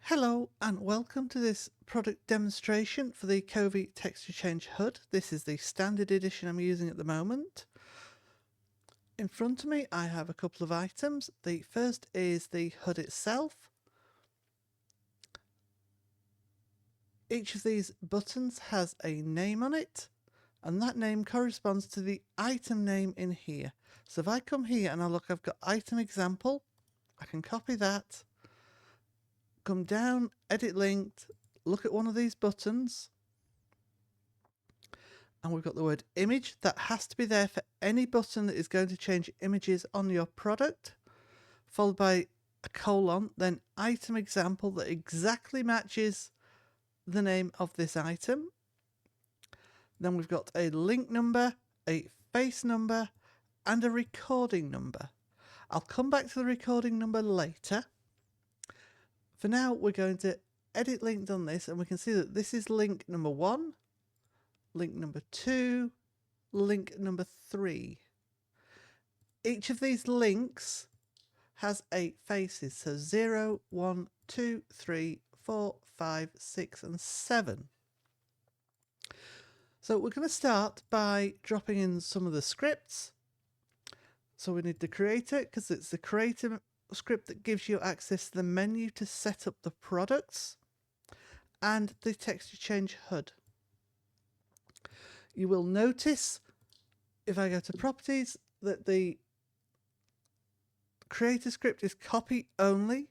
Hello and welcome to this product demonstration for the Covey Texture Change HUD. This is the standard edition I'm using at the moment. In front of me I have a couple of items. The first is the HUD itself. Each of these buttons has a name on it, and that name corresponds to the item name in here. So if I come here and I look, I've got item example, I can copy that, come down, edit linked, look at one of these buttons, and we've got the word image. That has to be there for any button that is going to change images on your product, followed by a colon, then item example that exactly matches the name of this item. Then we've got a link number, a face number, and a recording number. I'll come back to the recording number later. For now, we're going to edit linked on this, and we can see that this is link number 1, link number 2, link number 3. Each of these links has 8 faces, so 0, 1, 2, 3, 4, 5, 6, and 7. So we're going to start by dropping in some of the scripts. So we need the creator, because it's the creator script that gives you access to the menu to set up the products, and the texture change HUD. You will notice if I go to properties that the creator script is copy only,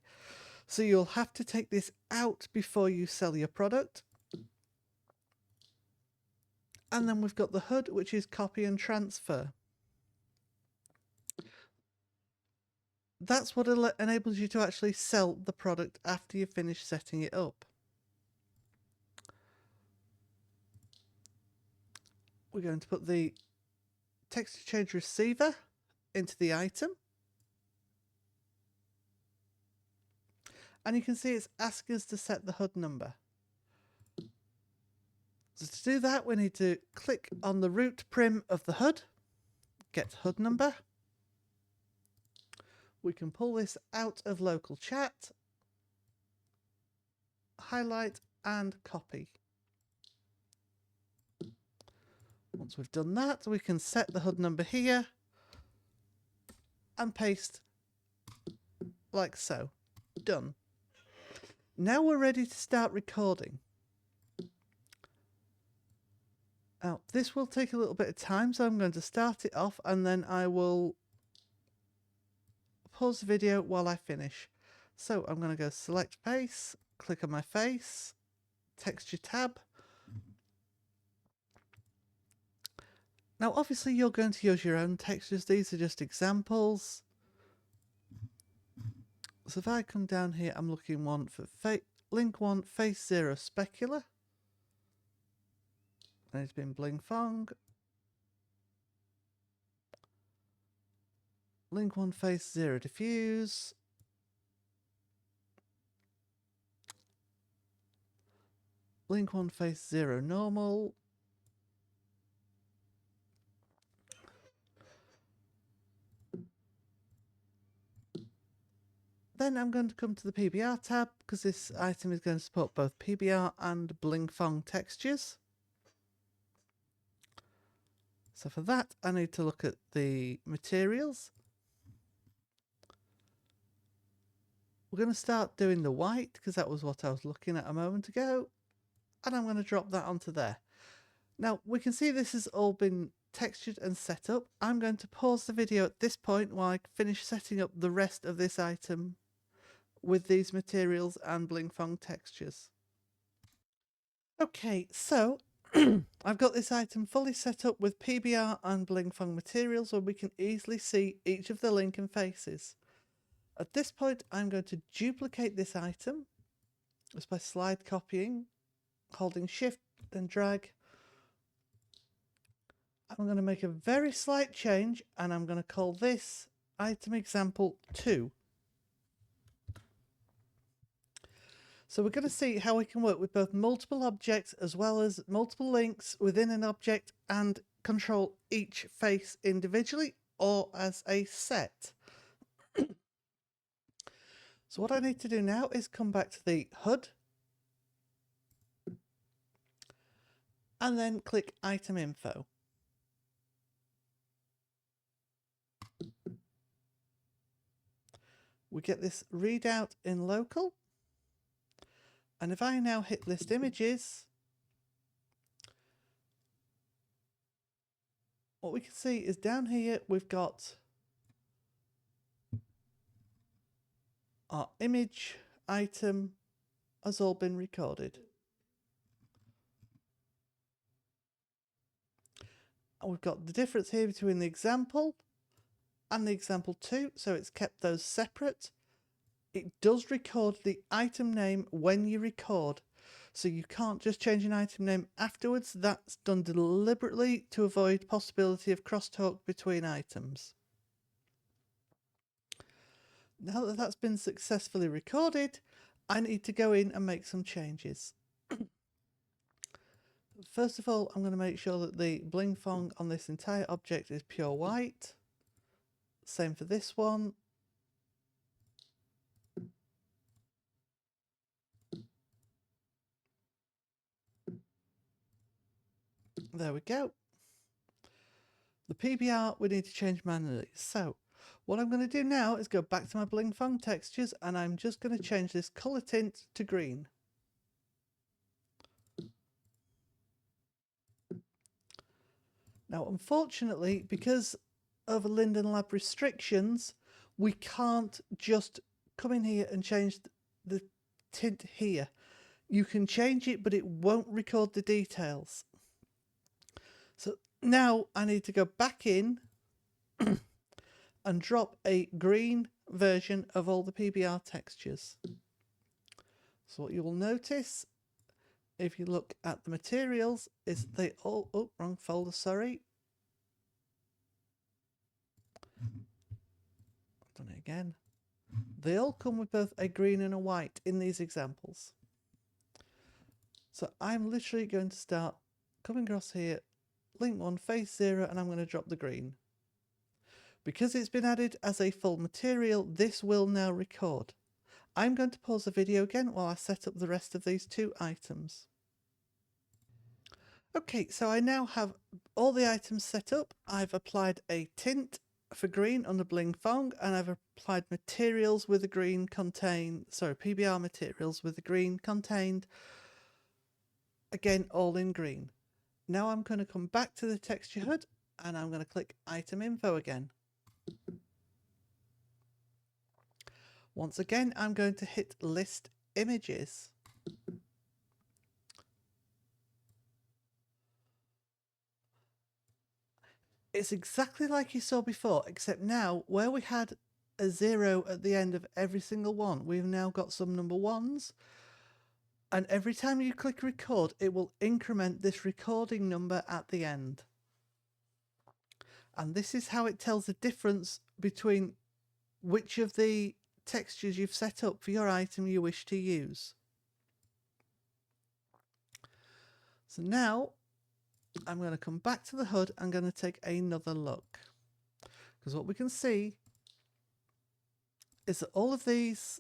so you'll have to take this out before you sell your product. And then we've got the HUD, which is copy and transfer. That's what enables you to actually sell the product after you finish setting it up. We're going to put the texture change receiver into the item. And you can see it's asking us to set the HUD number. So to do that, we need to click on the root prim of the HUD, get HUD number. We can pull this out of local chat, highlight and copy. Once we've done that, we can set the HUD number here and paste like so. Done. Now we're ready to start recording. Now, this will take a little bit of time, so I'm going to start it off and then I will pause the video while I finish. So I'm going to go select face, click on my face, texture tab. Now obviously you're going to use your own textures, these are just examples. So if I come down here, I'm looking one for link 1, face 0, Specular. And it's been bling fong. Link 1, face 0, diffuse. Link 1, face 0, normal. Then I'm going to come to the PBR tab, because this item is going to support both PBR and bling fong textures. So for that, I need to look at the materials. We're going to start doing the white, because that was what I was looking at a moment ago. And I'm going to drop that onto there. Now, we can see this has all been textured and set up. I'm going to pause the video at this point while I finish setting up the rest of this item with these materials and bling fong textures. Okay, so I've got this item fully set up with PBR and bling fong materials where we can easily see each of the link and faces. At this point, I'm going to duplicate this item just by slide copying, holding shift and drag. I'm going to make a very slight change and I'm going to call this item example 2. So we're going to see how we can work with both multiple objects as well as multiple links within an object and control each face individually or as a set. So what I need to do now is come back to the HUD and then click Item Info. We get this readout in local. And if I now hit List Images, what we can see is down here we've got our image item has all been recorded. And we've got the difference here between the example and the example 2, so it's kept those separate. It does record the item name when you record, so you can't just change an item name afterwards. That's done deliberately to avoid possibility of crosstalk between items. Now that that's been successfully recorded, I need to go in and make some changes. First of all, I'm going to make sure that the bling fong on this entire object is pure white. Same for this one. There we go. The PBR we need to change manually. So what I'm going to do now is go back to my bling fong textures, and I'm just going to change this color tint to green. Now, unfortunately, because of Linden Lab restrictions, we can't just come in here and change the tint here. You can change it, but it won't record the details. So now I need to go back in and drop a green version of all the PBR textures. So what you will notice, if you look at the materials, is they all... Oh, wrong folder, sorry. I've done it again. They all come with both a green and a white in these examples. So I'm literally going to start coming across here, link 1, face 0, and I'm going to drop the green. Because it's been added as a full material, this will now record. I'm going to pause the video again while I set up the rest of these two items. Okay, so I now have all the items set up. I've applied a tint for green on the bling fong, and I've applied materials with the green contained, sorry, PBR materials with the green contained, again, all in green. Now I'm going to come back to the texture HUD and I'm going to click Item Info again. Once again, I'm going to hit List Images. It's exactly like you saw before, except now where we had a 0 at the end of every single one, we've now got some number 1s. And every time you click record, it will increment this recording number at the end. And this is how it tells the difference between which of the textures you've set up for your item you wish to use. So now I'm going to come back to the HUD. I'm going to take another look, because what we can see is that all of these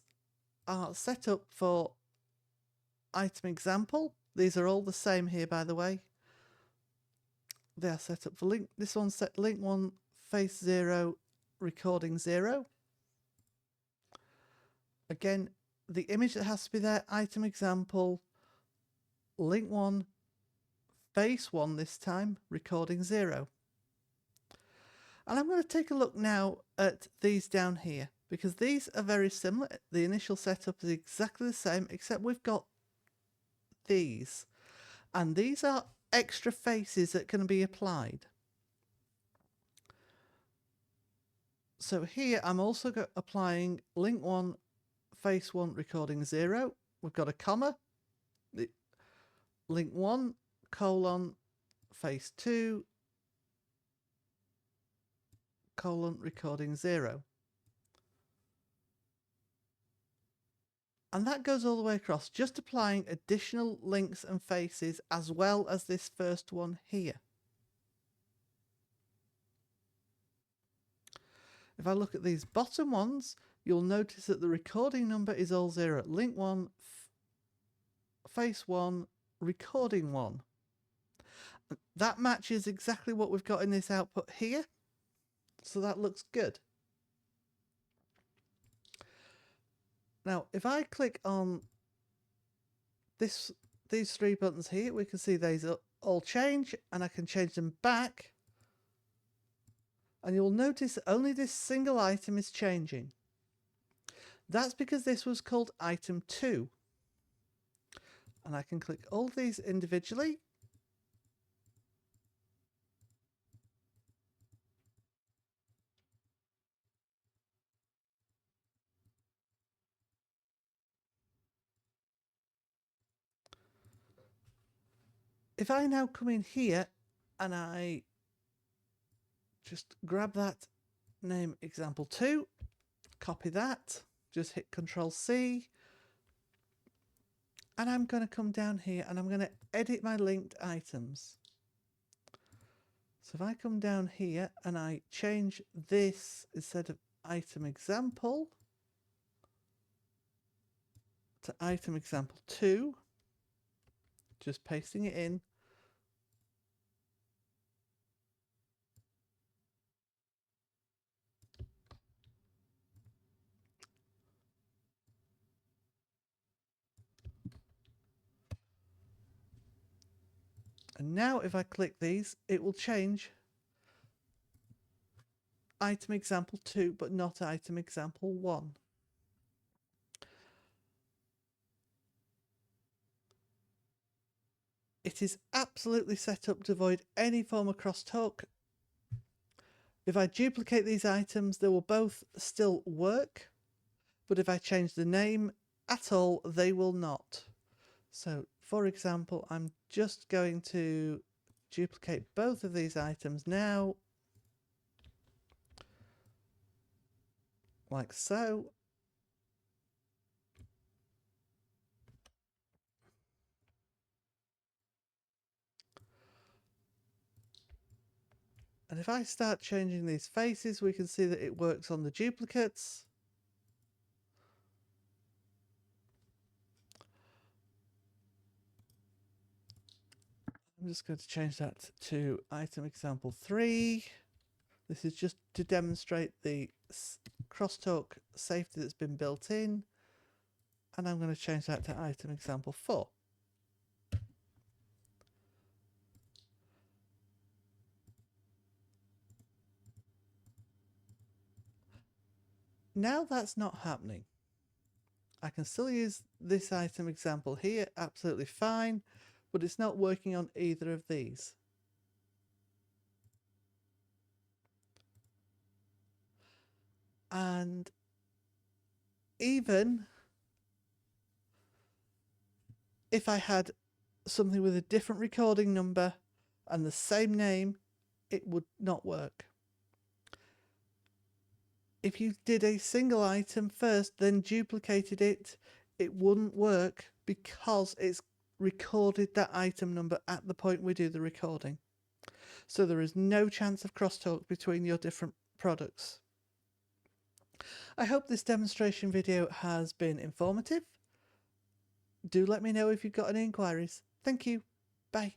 are set up for item example. These are all the same here, by the way. They are set up for link. This one's set link 1, face 0, recording 0. Again, the image that has to be there, item example, link 1, face 1 this time, recording 0. And I'm going to take a look now at these down here, because these are very similar. The initial setup is exactly the same, except we've got these. And these are extra faces that can be applied. So here I'm also applying link 1, face 1, recording 0. We've got a comma. Link 1, colon, face 2, colon, recording 0. And that goes all the way across, just applying additional links and faces as well as this first one here. If I look at these bottom ones, you'll notice that the recording number is all 0. Link 1, face 1, recording 1. That matches exactly what we've got in this output here. So that looks good. Now, if I click on these 3 buttons here, we can see these all change, and I can change them back. And you'll notice that only this single item is changing. That's because this was called item 2. And I can click all these individually. If I now come in here and I just grab that name example 2, copy that, just hit Control C, and I'm going to come down here and I'm going to edit my linked items. So if I come down here and I change this, instead of item example to item example 2, just pasting it in. And now if I click these, it will change item example 2, but not item example 1. It is absolutely set up to avoid any form of crosstalk. If I duplicate these items, they will both still work, but if I change the name at all, they will not. So, for example, I'm just going to duplicate both of these items now, like so. And if I start changing these faces, we can see that it works on the duplicates. I'm just going to change that to item example 3. This is just to demonstrate the crosstalk safety that's been built in. And I'm going to change that to item example 4. Now that's not happening. I can still use this item example here, absolutely fine, but it's not working on either of these. And even if I had something with a different recording number and the same name, it would not work. If you did a single item first, then duplicated it, it wouldn't work because it's recorded that item number at the point we do the recording. So there is no chance of crosstalk between your different products. I hope this demonstration video has been informative. Do let me know if you've got any inquiries. Thank you. Bye.